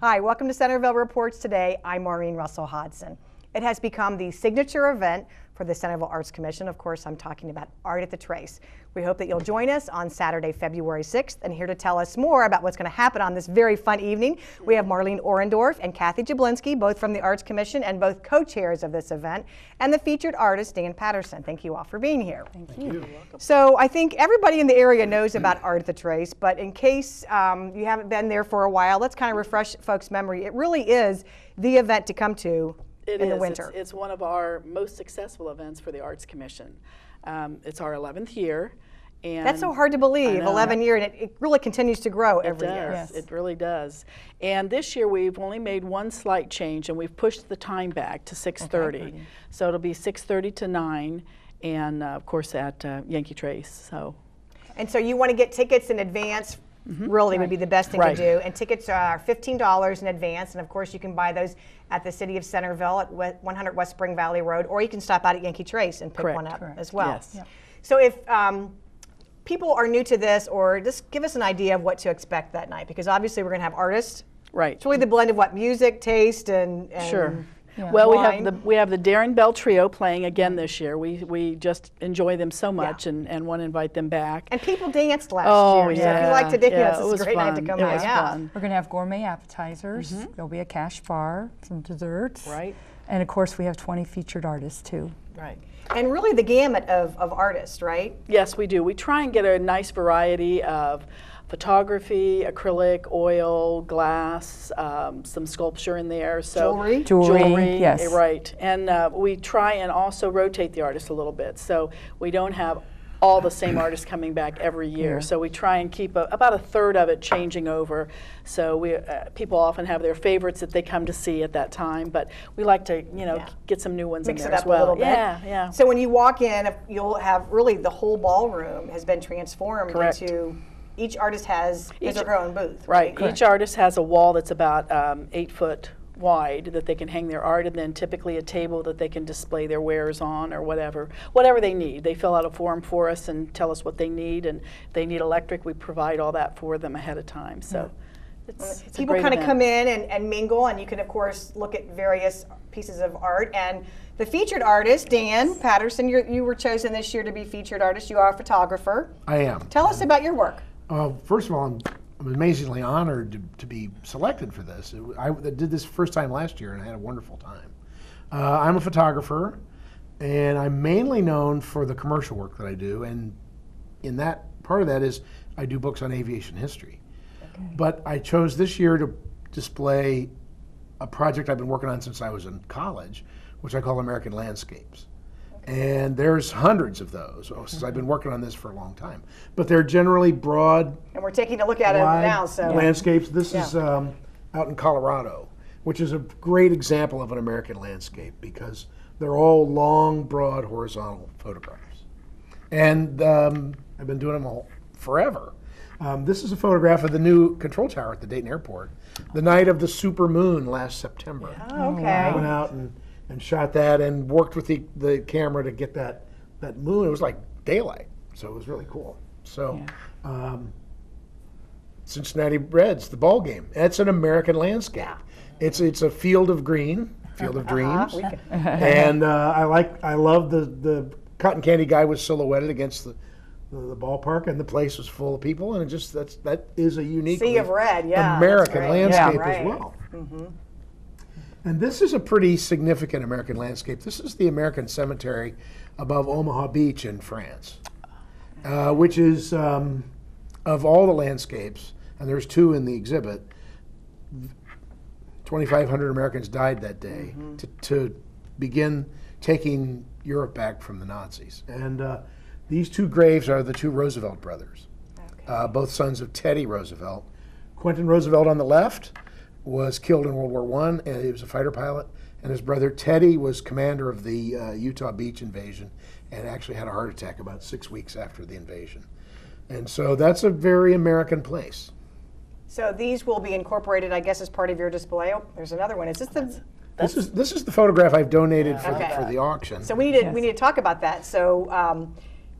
Hi, welcome to Centerville Reports Today. I'm Marlene Russell-Hodson. It has become the signature event for the Centerville Arts Commission. Of course, I'm talking about Art at the Trace. We hope that you'll join us on Saturday, February 6th. And here to tell us more about what's going to happen on this very fun evening, we have Marlene Orendorf and Kathy Jablinski, both from the Arts Commission and both co-chairs of this event, and the featured artist, Dan Patterson. Thank you all for being here. Thank you. You're welcome. So I think everybody in the area knows about Art at the Trace, but in case you haven't been there for a while, let's kind of refresh folks' memory. It really is the event to come to in the winter. It's one of our most successful events for the Arts Commission. It's our 11th year. And that's so hard to believe, 11 years, and it really continues to grow every year. Yes. It really does. And this year we've only made one slight change, and we've pushed the time back to 6:30. Okay. So it'll be 6:30 to 9, and of course at Yankee Trace. And so you want to get tickets in advance. Really would be the best thing to do. And tickets are $15 in advance. And of course, you can buy those at the City of Centerville at 100 West Spring Valley Road, or you can stop out at Yankee Trace and pick one up as well. Yes. Yep. So if people are new to this, or just give us an idea of what to expect that night, because obviously we're going to have artists. Right. It's really the blend of what music, taste, and sure. Yeah. Well, we have the Darren Bell Trio playing again this year. We just enjoy them so much and want to invite them back. And people danced last year. Yeah. So if you like to dance, it's a great night to come out. Fun. We're going to have gourmet appetizers. There'll be a cash bar, some desserts. Right. And of course, we have 20 featured artists too. Right. And really the gamut of artists, right? Yes, we do. We try and get a nice variety of photography, acrylic, oil, glass, some sculpture in there. So Jewelry, yes. Right. And we try and also rotate the artists a little bit. So we don't have all the same artists coming back every year. So we try and keep about a third of it changing over. So people often have their favorites that they come to see at that time, but we like to, get some new ones Mix in there as well. well. A little bit. Yeah. So when you walk in, you'll have really the whole ballroom has been transformed into. Each artist has his or her own booth. Right. Each artist has a wall that's about 8 foot wide that they can hang their art, and then typically a table that they can display their wares on, or whatever they need. They fill out a form for us and tell us what they need, and if they need electric, we provide all that for them ahead of time. So it's people kind of come in and mingle, and you can of course look at various pieces of art. And the featured artist, Dan Patterson, you were chosen this year to be featured artist. You are a photographer. I am. Tell us about your work. First of all, I'm amazingly honored to be selected for this. I did this first time last year and I had a wonderful time. I'm a photographer, and I'm mainly known for the commercial work that I do, and in that part of that is I do books on aviation history. Okay. But I chose this year to display a project I've been working on since I was in college, which I call American Landscapes. And there's hundreds of those since I've been working on this for a long time. But they're generally broad. And we're taking a look at it now. So landscapes. This is out in Colorado, which is a great example of an American landscape because they're all long, broad, horizontal photographs. And I've been doing them all forever. This is a photograph of the new control tower at the Dayton Airport, the night of the super moon last September. Oh, okay. I went out and shot that and worked with the camera to get that moon. It was like daylight, so it was really cool. So Cincinnati Reds, the ball game. That's an American landscape. Yeah. It's a field of green, field of dreams. And I love the cotton candy guy was silhouetted against the ballpark, and the place was full of people, and it just that is a unique sea of red, American landscape as well. Mm-hmm. And this is a pretty significant American landscape. This is the American Cemetery above Omaha Beach in France, which is, of all the landscapes, and there's 2 in the exhibit, 2,500 Americans died that day to begin taking Europe back from the Nazis. And these 2 graves are the 2 Roosevelt brothers, both sons of Teddy Roosevelt. Quentin Roosevelt on the left was killed in World War I, and he was a fighter pilot, and his brother Teddy was commander of the Utah Beach invasion and actually had a heart attack about 6 weeks after the invasion. And so that's a very American place. So these will be incorporated, I guess, as part of your display. Oh, there's another one. Is this the... This is the photograph I've donated for the auction. So we need to talk about that. So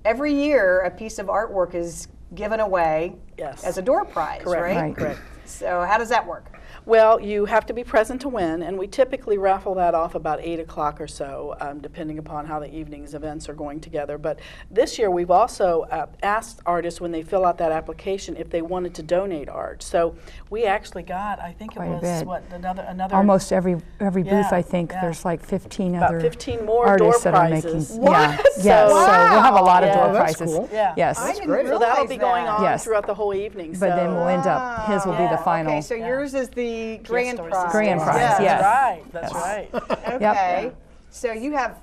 every year a piece of artwork is given away as a door prize, right? Correct. So how does that work? Well, you have to be present to win, and we typically raffle that off about 8 o'clock or so, depending upon how the evening's events are going together. But this year, we've also asked artists when they fill out that application if they wanted to donate art. So we actually got, I think Quite it a was, bit. what, another... Almost every booth, Yeah, I think, yeah. there's like 15 About other 15 more artists door that are prizes. making. What? Yeah, So- yes. So we'll have a lot of Yeah. door Oh, that's prizes. cool. Yeah. Yes. I didn't great. So that'll realize be going that. on Yes. throughout the whole evening. But then we'll end up, his will be the final. Okay, so yours is the grand prize. Grand prize, That's yes. right. That's right. Okay. So you have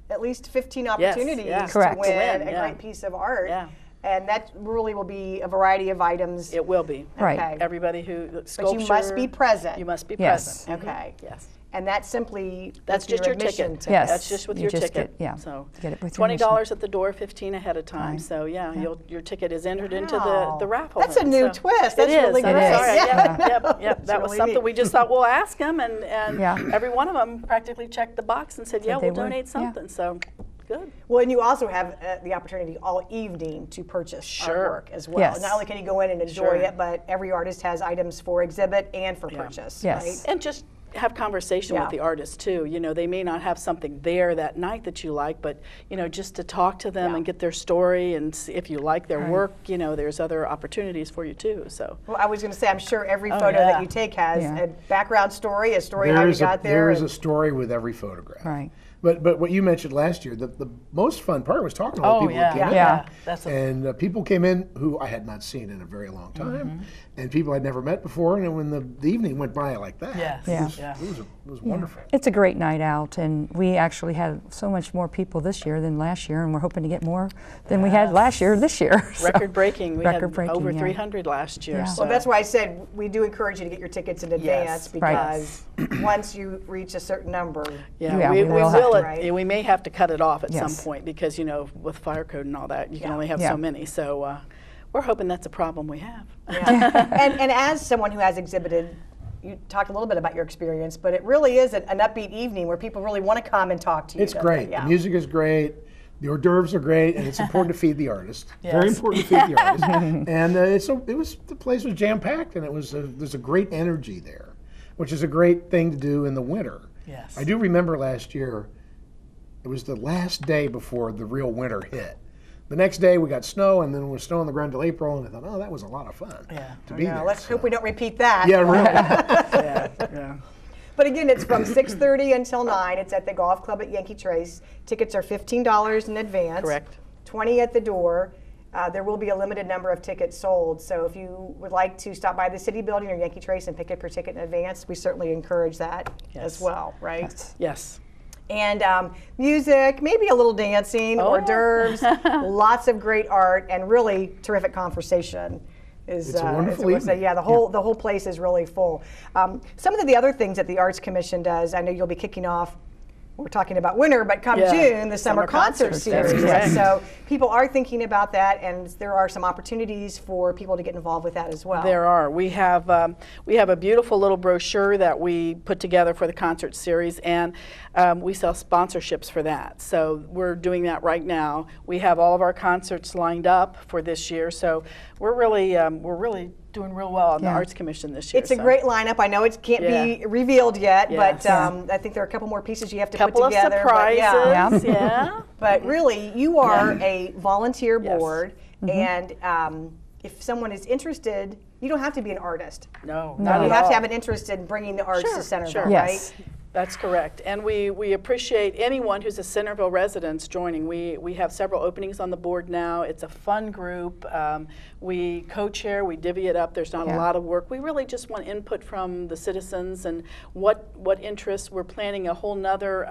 at least 15 opportunities yeah. to Correct. win To win, a yeah. great piece of art. Yeah. And that really will be a variety of items. It will be. Right. Okay. Everybody who But sculpture. you must be present. You must be Yes. present. Okay. Yes. And that's simply That's with just your admission ticket. Yes. That's just with You your just ticket. get- yeah, So get it with your $20 at the door, 15 ahead of time. Right. So yeah, your ticket is entered into Wow. the raffle. That's a then. new So twist. That's it is. really I'm great. sorry. Yeah. Yep. That was really something neat. we just thought we'll ask them, and Yeah. every one of them practically checked the box and said, yeah, they we'll would. donate Yeah. something. So good. Well, and you also have the opportunity all evening to purchase Sure. artwork as well. Yes. Not only can you go in and enjoy Sure. it, but every artist has items for exhibit and for purchase. Yes. Right? And just have conversation Yeah. with the artists too. You know, they may not have something there that night that you like, but you know, just to talk to them Yeah. and get their story, and see if you like their work, you know, there's other opportunities for you too. So Well, I was going to say, I'm sure every Oh, photo yeah. that you take has Yeah. a background story, a story how There you is got there. there is and- a story with every photograph. Right. But what you mentioned last year, the most fun part was talking to all the people who came in. Yeah. That's a, And people came in who I had not seen in a very long time, and people I'd never met before. And when the evening went by like that, Yes. Yeah. Yeah. it was wonderful. It's a great night out, and we actually had so much more people this year than last year, and we're hoping to get more than we had last year this year. So, record breaking. We had record-breaking, over yeah. 300 last year. Yeah. So. Well, that's why I said we do encourage you to get your tickets in advance Right. because once you reach a certain number, Yeah, we we will have will. to. Right. We may have to cut it off at Yes. some point because, you know, with fire code and all that, you can Yeah. only have Yeah. so many. So we're hoping that's a problem we have. and as someone who has exhibited, you talked a little bit about your experience, but it really is an upbeat evening where people really want to come and talk to you. It's don't great. they? Yeah. The music is great. The hors d'oeuvres are great, and it's important to feed the artist. Very Yes. important to feed the artist. And the place was jam packed, and there's a great energy there, which is a great thing to do in the winter. Yes. I do remember last year. It was the last day before the real winter hit. The next day we got snow, and then there was snow on the ground till April, and I thought, oh, that was a lot of fun to be Now, there. let's So- hope we don't repeat that. Yeah, really. Yeah. But again, it's from 6:30 until 9. It's at the golf club at Yankee Trace. Tickets are $15 in advance. Correct. 20 at the door. There will be a limited number of tickets sold. So if you would like to stop by the city building or Yankee Trace and pick up your ticket in advance, we certainly encourage that as Yes. well, right? Yes. And music, maybe a little dancing, hors Oh. d'oeuvres, lots of great art, and really terrific conversation. It's a wonderful what I say. evening. Yeah, the whole place is really full. Some of the other things that the Arts Commission does, I know you'll be kicking off. We're talking about winter, but come Yeah. June, the summer Summer concert concerts, that's series. correct. So people are thinking about that, and there are some opportunities for people to get involved with that as well. There are. We have a beautiful little brochure that we put together for the concert series, and we sell sponsorships for that. So we're doing that right now. We have all of our concerts lined up for this year, so we're really doing real well on the Yeah. Arts Commission this year. It's a so. great lineup. I know it can't be revealed yet, but Yes. I think there are a couple more pieces you have to Couple put of together. surprises. But, Yeah. but really, you are a volunteer Yes. board, and if someone is interested, you don't have to be an artist. No, No. not You at have all. to have an interest in bringing the arts Sure, to Centerville, sure. right? Yes. That's correct. And we appreciate anyone who's a Centerville resident joining. We have several openings on the board now. It's a fun group. We co-chair, we divvy it up. There's not a Yeah. lot of work. We really just want input from the citizens and what interests. We're planning a whole nother,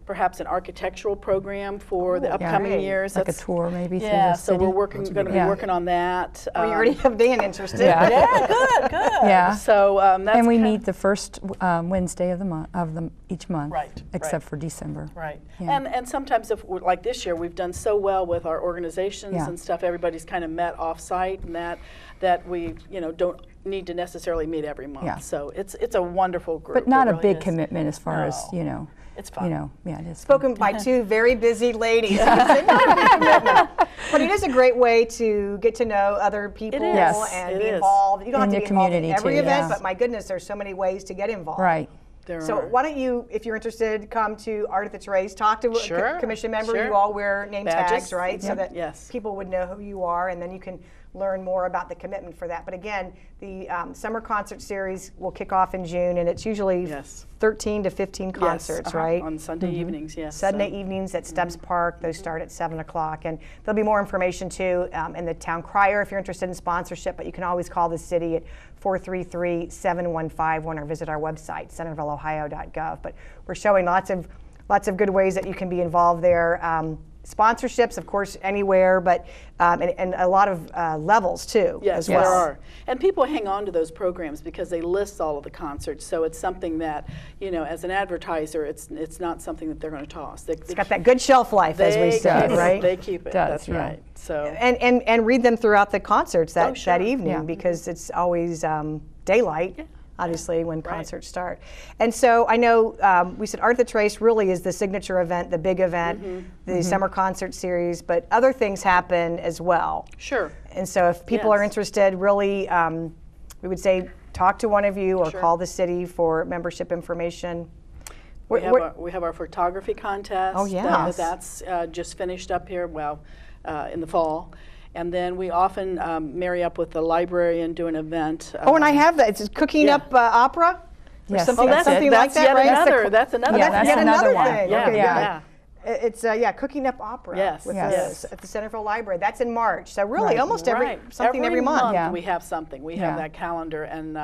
perhaps an architectural program for the upcoming great. years. Like a That's- tour maybe through Yeah, the so city. we're going to be Yeah. working on that. Well, you already have Dan interested. Yeah. Yeah, good. Yeah. So that's And we kind- meet the first Wednesday of the month each month, Right, except right. for December. Right, Yeah. and sometimes if like this year we've done so well with our organizations Yeah. and stuff, everybody's kind of met off-site, and that we don't need to necessarily meet every month. Yeah. So it's a wonderful group. But not It a really big is. commitment as far as It's fun. yeah, it is. Spoken by two very busy ladies. You can say, "Not a big commitment." But it is a great way to get to know other people Yes. and It be is. involved. You don't In have to the be involved in community, every too, event, yes. but my goodness, there's so many ways to get involved. Right. So why don't you, if you're interested, come to Art at the Trace, talk to a Sure, commission member. sure. You all wear name Badges. tags, right? So Yep. that Yes. people would know who you are, and then you can learn more about the commitment for that. But again, the summer concert series will kick off in June, and it's usually Yes. 13 to 15 concerts, Yes, right? on Sunday evenings, yes. Sunday so. evenings at Stubbs Park. Those start at 7 o'clock. And there'll be more information too in the town crier if you're interested in sponsorship, but you can always call the city at 433-715-1 or visit our website, centervilleohio.gov. But we're showing lots of good ways that you can be involved there. Sponsorships, of course, anywhere, but and a lot of levels too. Yes, as well. there are. And people hang on to those programs because they list all of the concerts. So it's something that, as an advertiser, it's not something that they're going to toss. It's got that good shelf life, as we say, right? They keep it. Does, That's yeah. right. So And read them throughout the concerts that sure. evening Yeah. because it's always daylight. Obviously, when concerts start. And so I know we said Art at the Trace really is the signature event, the big event, the summer concert series, but other things happen as well. sure. And so if people are Yes. interested, really, we would say talk to one of you or Sure. call the city for membership information. We Where- have our photography contest. Oh, yes. That's just finished up here, in the fall. And then we often marry up with the library and do an event. Oh, and I have that. It's cooking yeah. up opera? Or Yes. something, Oh, that's something it. like that, yet right? another. That's another. Yeah, one. that's yet another one. thing. Yeah, Okay, yeah. It's cooking up opera Yes, with yes. at the Centerville Library. That's in March. So really, Right. almost Right. every month. Yeah. we have something. We have Yeah. that calendar, and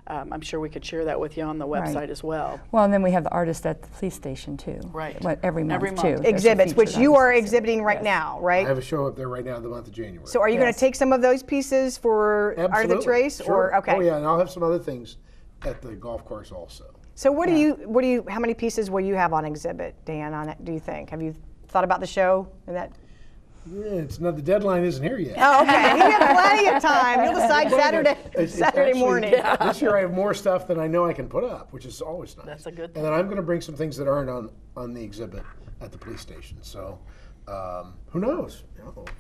I'm sure we could share that with you on the website Right. as well. Well, and then we have the artist at the police station too. Right. Every month Every too. month. There's a Exhibits, which featured you are artist. exhibiting right Yes. now, I right? have a show up there right now in the month of January. So are you going Yes. to take some of those pieces for Art of the Absolutely. Trace? Sure. Or okay. Oh yeah, and I'll have some other things at the golf course also. So how many pieces will you have on exhibit, Dan, on it, do you think? Have you thought about the show and that? Yeah, it's not, the deadline isn't here yet. Oh, okay. You have plenty of time. You'll decide It's Saturday actually- morning. This year I have more stuff than I know I can put up, which is always nice. That's a good And then I'm going to bring some things that aren't on the exhibit at the police station. So who knows?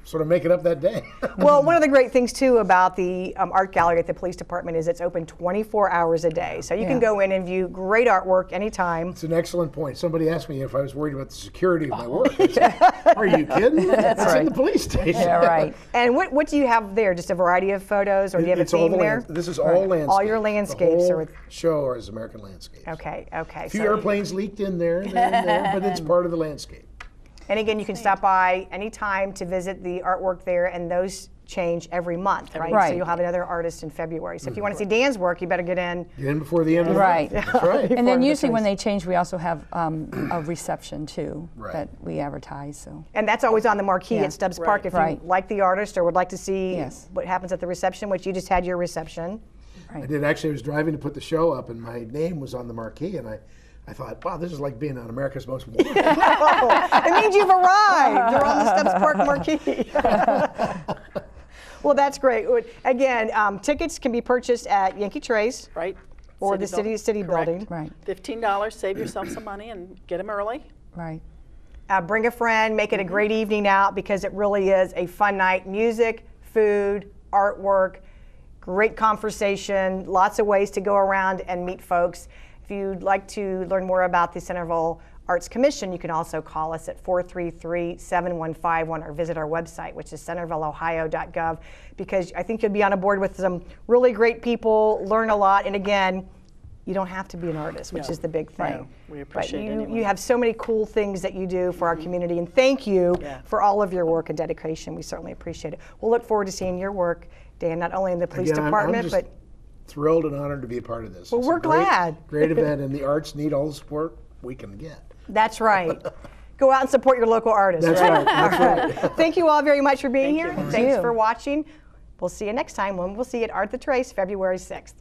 Sort of make it up that day. Well, one of the great things too about the art gallery at the police department is it's open 24 hours a day. So you can Yeah. go in and view great artwork anytime. It's an excellent point. Somebody asked me if I was worried about the security of my work. I said, are you kidding? It's in the police station. Yeah, right. And what do you have there? Just a variety of photos, or do you have a It's all theme the there? this is all landscape. All your landscapes the are whole with- show is American landscapes. Okay. A few airplanes leaked in there, but it's part of the landscape. And again, you can stop by anytime to visit the artwork there, and those change every month, right? So Right. you'll have another artist in February. So if you want to see Dan's work, you better get in. Get in before the end of the Right. month. That's right. And then the usually when Trace. they change, we also have a reception too Right. that we advertise. So And that's always on the marquee Yeah. at Stubbs Right. Park if Right. you like the artist or would like to see Yes. what happens at the reception, which you just had your reception. I did actually. I was driving to put the show up, and my name was on the marquee, and I thought, wow, this is like being on America's Most Wanted. It means you've arrived. You're on the Stubbs Park marquee. Well, that's great. Again, tickets can be purchased at Yankee Trace Right. or the building. city Correct. building. right, $15. Save yourself some money and get them early. right. Bring a friend, make it a great evening out because it really is a fun night. Music, food, artwork, great conversation, lots of ways to go around and meet folks. If you'd like to learn more about the Centerville Arts Commission, you can also call us at 433-7151 or visit our website, which is centervilleohio.gov, because I think you'll be on a board with some really great people, learn a lot, and again, you don't have to be an artist, which No. is the big thing. No, we appreciate but anyone. you have so many cool things that you do for our community, and thank you Yeah. for all of your work and dedication. We certainly appreciate it. We'll look forward to seeing your work, Dan, not only in the police Again, I'm department, just but thrilled and honored to be a part of this. Well, It's a we're glad. Great event, and the arts need all the support we can get. that's right. Go out and support your local artists. That's right. That's right. Thank you all very much for being Thank here. you. Thanks you. for watching. We'll see you next time when we'll see you at Art the Trace, February 6th.